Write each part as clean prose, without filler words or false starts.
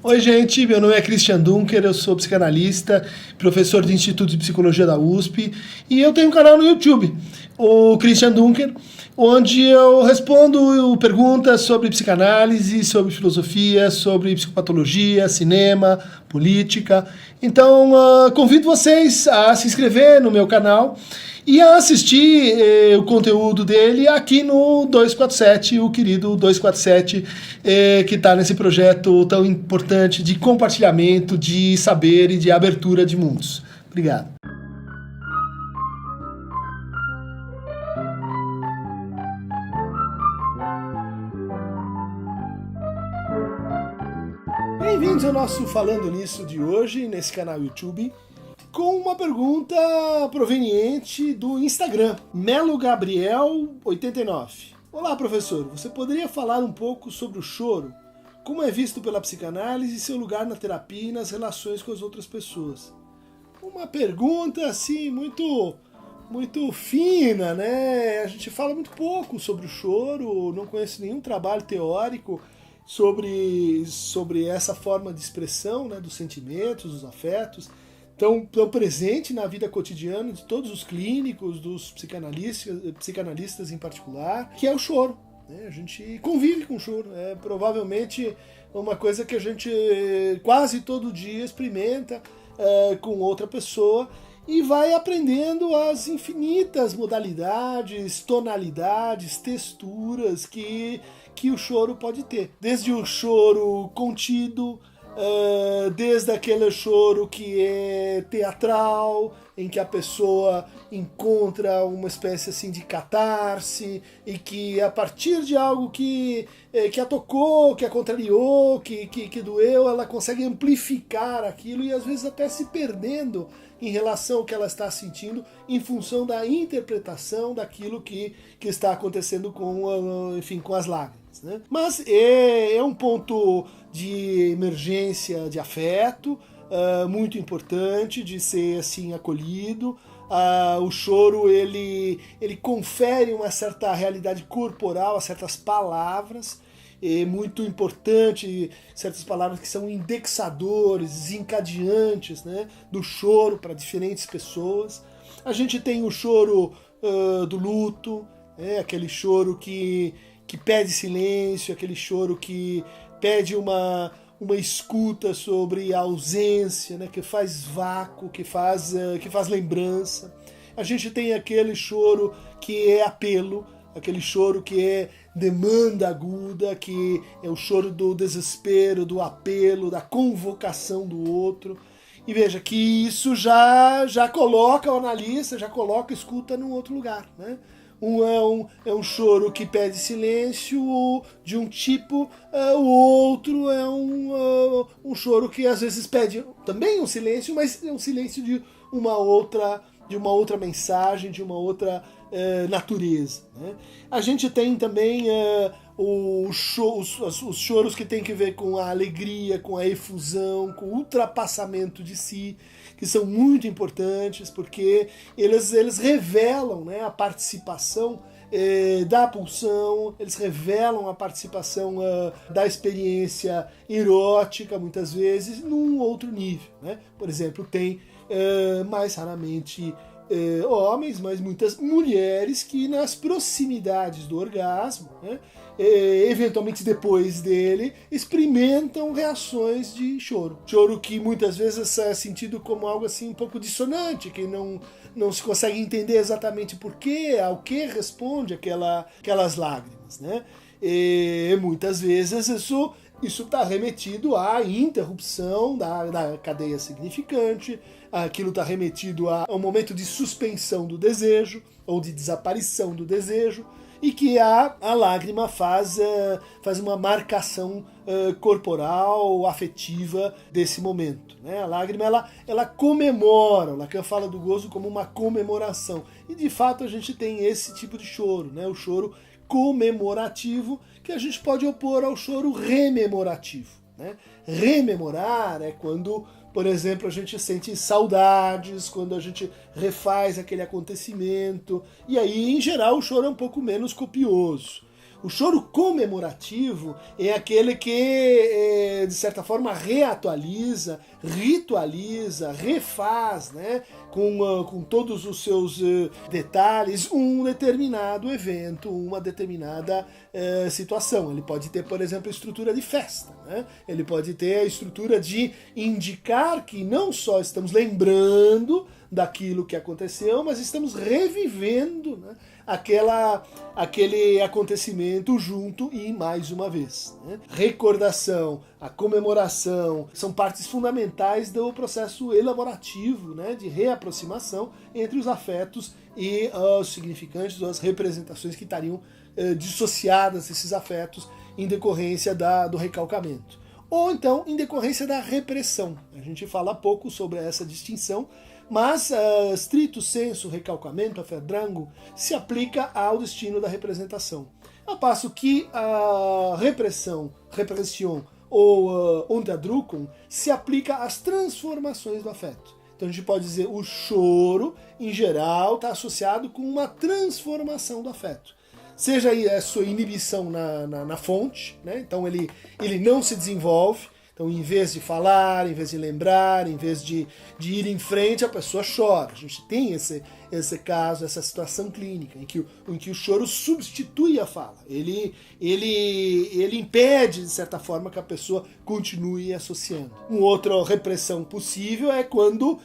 Oi, gente, meu nome é Christian Dunker, eu sou psicanalista, professor do Instituto de Psicologia da USP e eu tenho um canal no YouTube, o Christian Dunker, onde eu respondo perguntas sobre psicanálise, sobre filosofia, sobre psicopatologia, cinema, política. Então, convido vocês a se inscrever no meu canal e a assistir o conteúdo dele aqui no 247, o querido 247, que está nesse projeto tão importante de compartilhamento de saber e de abertura de mundos. Obrigado. Bem-vindos ao nosso Falando Nisso de hoje, nesse canal YouTube, com uma pergunta proveniente do Instagram, melogabriel89. Olá, professor, você poderia falar um pouco sobre o choro? Como é visto pela psicanálise e seu lugar na terapia e nas relações com as outras pessoas? Uma pergunta, assim, muito fina, né? A gente fala muito pouco sobre o choro, não conheço nenhum trabalho teórico sobre essa forma de expressão, né, dos sentimentos, dos afetos, tão presente na vida cotidiana de todos os clínicos, dos psicanalistas em particular, que é o choro. Né? A gente convive com o choro, é provavelmente uma coisa que a gente quase todo dia experimenta com outra pessoa e vai aprendendo as infinitas modalidades, tonalidades, texturas que o choro pode ter. Desde o choro contido, desde aquele choro que é teatral, em que a pessoa encontra uma espécie assim de catarse e que a partir de algo que a tocou, que a contrariou, que doeu, ela consegue amplificar aquilo e às vezes até se perdendo em relação ao que ela está sentindo em função da interpretação daquilo que está acontecendo com as lágrimas. Né? Mas é um ponto de emergência de afeto, muito importante de ser assim acolhido. O choro ele confere uma certa realidade corporal a certas palavras. É muito importante certas palavras que são indexadores, desencadeantes, né, do choro para diferentes pessoas. A gente tem o choro do luto, aquele choro que pede silêncio, aquele choro que pede uma escuta sobre a ausência, né, que faz vácuo, que faz lembrança. A gente tem aquele choro que é apelo, aquele choro que é demanda aguda, que é o choro do desespero, do apelo, da convocação do outro. E veja que isso já coloca o analista, já coloca a escuta num outro lugar, né? É um choro que pede silêncio de um tipo, o outro é um choro que às vezes pede também um silêncio, mas é um silêncio de uma outra mensagem, de uma outra natureza. Né? A gente tem também os choros que tem que ver com a alegria, com a efusão, com o ultrapassamento de si, que são muito importantes porque eles revelam, né, a participação da pulsão, eles revelam a participação da experiência erótica, muitas vezes, num outro nível. Né? Por exemplo, tem mais raramente homens, mas muitas mulheres que nas proximidades do orgasmo, né, eventualmente depois dele, experimentam reações de choro. Choro que muitas vezes é sentido como algo assim um pouco dissonante, que não se consegue entender exatamente porquê, ao que responde aquelas lágrimas. Né? E muitas vezes isso está remetido à interrupção da cadeia significante, aquilo está remetido a um momento de suspensão do desejo, ou de desaparição do desejo, e que a lágrima faz uma marcação corporal, afetiva desse momento. Né? A lágrima ela comemora, o Lacan fala do gozo como uma comemoração, e de fato a gente tem esse tipo de choro, né? O choro comemorativo, que a gente pode opor ao choro rememorativo. Né? Rememorar é quando, por exemplo, a gente sente saudades, quando a gente refaz aquele acontecimento, e aí, em geral, o choro é um pouco menos copioso. O choro comemorativo é aquele que de certa forma, reatualiza, ritualiza, refaz, né, com todos os seus detalhes, um determinado evento, uma determinada situação. Ele pode ter, por exemplo, a estrutura de festa, né? Ele pode ter a estrutura de indicar que não só estamos lembrando daquilo que aconteceu, mas estamos revivendo, né, aquele acontecimento junto e mais uma vez. Né? Recordação, a comemoração, são partes fundamentais do processo elaborativo, né, de reaproximação entre os afetos e os significantes, ou as representações que estariam dissociadas desses afetos em decorrência do recalcamento. Ou então em decorrência da repressão. A gente fala pouco sobre essa distinção, mas stricto sensu recalcamento, a verdrango, se aplica ao destino da representação. Ao passo que a repressão ou unterdrückung se aplica às transformações do afeto. Então a gente pode dizer o choro, em geral, está associado com uma transformação do afeto. Seja aí a sua inibição na fonte, né? Então ele não se desenvolve. Então, em vez de falar, em vez de lembrar, em vez de ir em frente, a pessoa chora. A gente tem esse caso, essa situação clínica, em que o choro substitui a fala. Ele impede, de certa forma, que a pessoa continue associando. Uma outra repressão possível é quando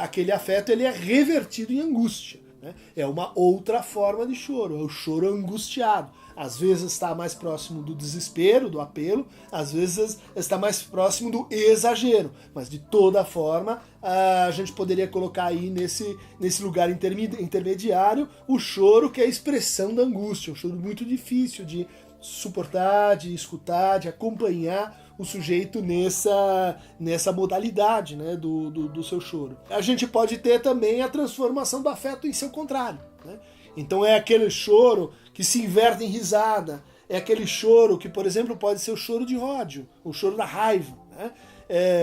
aquele afeto ele é revertido em angústia. Né? É uma outra forma de choro, é o choro angustiado. Às vezes está mais próximo do desespero, do apelo, às vezes está mais próximo do exagero, mas de toda forma a gente poderia colocar aí nesse lugar intermediário o choro, que é a expressão da angústia, um choro muito difícil de suportar, de escutar, de acompanhar o sujeito nessa modalidade, né, do seu choro. A gente pode ter também a transformação do afeto em seu contrário, né? Então é aquele choro que se inverte em risada, é aquele choro que, por exemplo, pode ser o choro de ódio, o choro da raiva, né?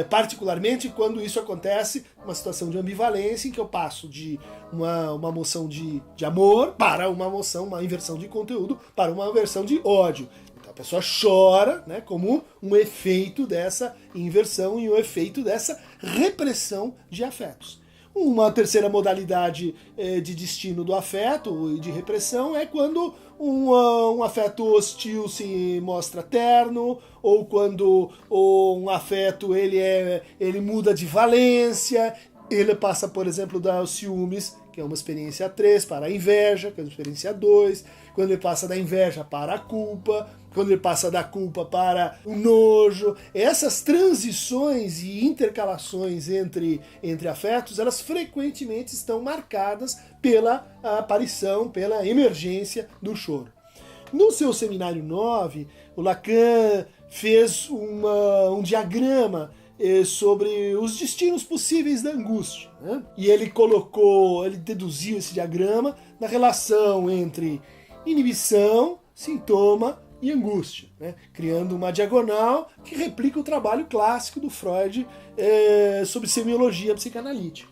Particularmente quando isso acontece numa situação de ambivalência, em que eu passo de uma emoção de amor para uma inversão de conteúdo, para uma inversão de ódio. Então a pessoa chora, né, como um efeito dessa inversão e um efeito dessa repressão de afetos. Uma terceira modalidade de destino do afeto e de repressão é quando um afeto hostil se mostra terno, ou quando um afeto ele muda de valência, ele passa, por exemplo, dos ciúmes, que é uma experiência 3, para a inveja, que é uma experiência 2, quando ele passa da inveja para a culpa, quando ele passa da culpa para o nojo. Essas transições e intercalações entre afetos, elas frequentemente estão marcadas pela aparição, pela emergência do choro. No seu seminário 9, o Lacan fez um diagrama sobre os destinos possíveis da angústia, né? E ele deduziu esse diagrama na relação entre inibição, sintoma e angústia, né? Criando uma diagonal que replica o trabalho clássico do Freud sobre semiologia psicanalítica.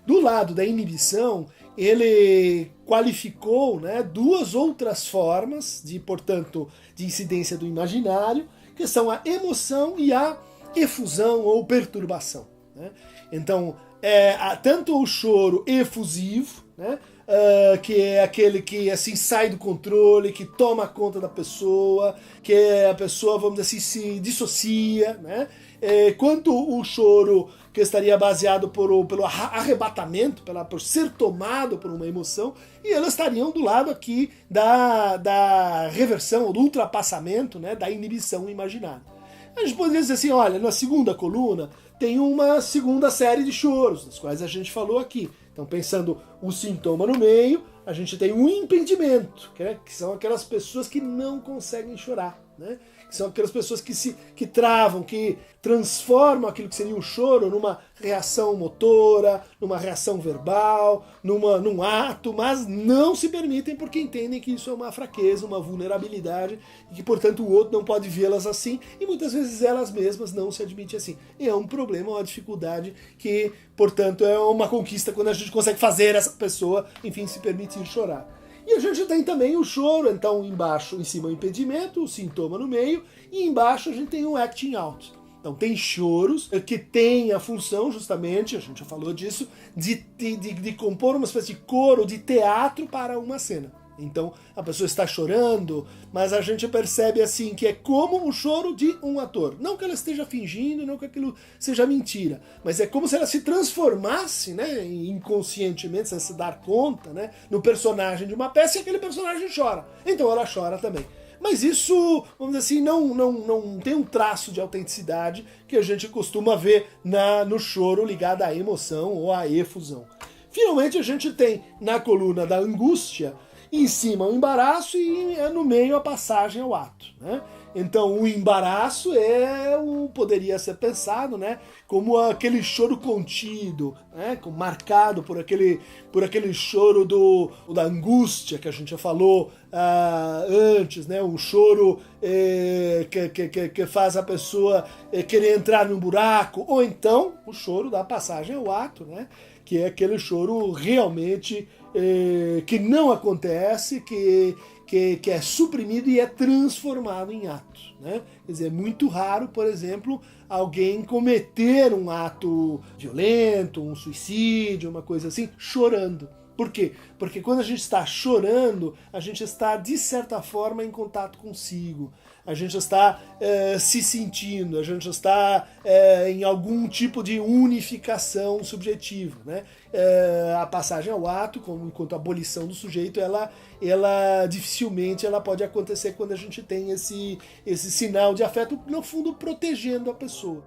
Do lado da inibição, ele qualificou, né, duas outras formas portanto, de incidência do imaginário, que são a emoção e a efusão ou perturbação, né? Então, tanto o choro efusivo, né, que é aquele que assim sai do controle, que toma conta da pessoa, que a pessoa, vamos dizer assim, se dissocia, né? Quanto o choro que estaria baseado pelo arrebatamento, por ser tomado por uma emoção, e elas estariam do lado aqui da reversão, ou do ultrapassamento, né, da inibição imaginária. A gente poderia dizer assim, olha, na segunda coluna tem uma segunda série de choros, das quais a gente falou aqui. Então, pensando o sintoma no meio, a gente tem um impedimento, que são aquelas pessoas que não conseguem chorar, né? Que são aquelas pessoas que travam, que transformam aquilo que seria um choro numa reação motora, numa reação verbal, num ato, mas não se permitem porque entendem que isso é uma fraqueza, uma vulnerabilidade, e que, portanto, o outro não pode vê-las assim, e muitas vezes elas mesmas não se admitem assim. E é um problema, uma dificuldade que, portanto, é uma conquista quando a gente consegue fazer essa pessoa, enfim, se permitir chorar. E a gente tem também o choro, então embaixo, em cima o impedimento, o sintoma no meio, e embaixo a gente tem o acting out. Então tem choros que têm a função, justamente, a gente já falou disso, de compor uma espécie de coro, de teatro para uma cena. Então a pessoa está chorando, mas a gente percebe assim que é como o choro de um ator. Não que ela esteja fingindo, não que aquilo seja mentira, mas é como se ela se transformasse, né, inconscientemente, sem se dar conta, né, no personagem de uma peça, e aquele personagem chora. Então ela chora também. Mas isso, vamos dizer assim, não tem um traço de autenticidade que a gente costuma ver no choro ligado à emoção ou à efusão. Finalmente a gente tem na coluna da angústia, em cima o embaraço e no meio a passagem ao ato, né? Então o embaraço poderia ser pensado, né, como aquele choro contido, né, marcado por aquele choro da angústia que a gente já falou antes, né, um choro que faz a pessoa querer entrar num buraco, ou então o choro da passagem ao ato, né, que é aquele choro realmente que não acontece, que é suprimido e é transformado em ato, né? Quer dizer, é muito raro, por exemplo, alguém cometer um ato violento, um suicídio, uma coisa assim, chorando. Por quê? Porque quando a gente está chorando, a gente está, de certa forma, em contato consigo. A gente está se sentindo, a gente está em algum tipo de unificação subjetiva, né? A passagem ao ato, enquanto a abolição do sujeito, ela dificilmente ela pode acontecer quando a gente tem esse sinal de afeto, no fundo, protegendo a pessoa.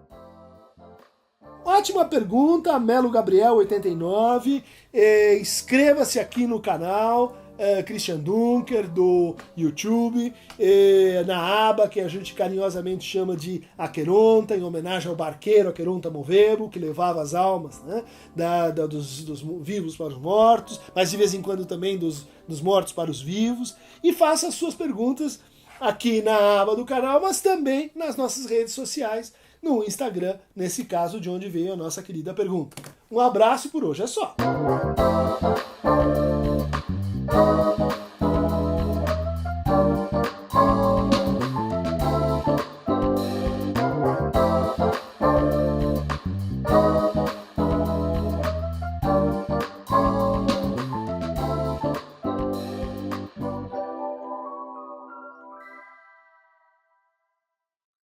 Ótima pergunta, Melo Gabriel 89. Inscreva-se aqui no canal Christian Dunker do YouTube, na aba que a gente carinhosamente chama de Aqueronta, em homenagem ao barqueiro Aqueronta Movebo, que levava as almas, né, dos vivos para os mortos, mas de vez em quando também dos mortos para os vivos. E faça as suas perguntas aqui na aba do canal, mas também nas nossas redes sociais, no Instagram, nesse caso de onde veio a nossa querida pergunta. Um abraço e por hoje é só!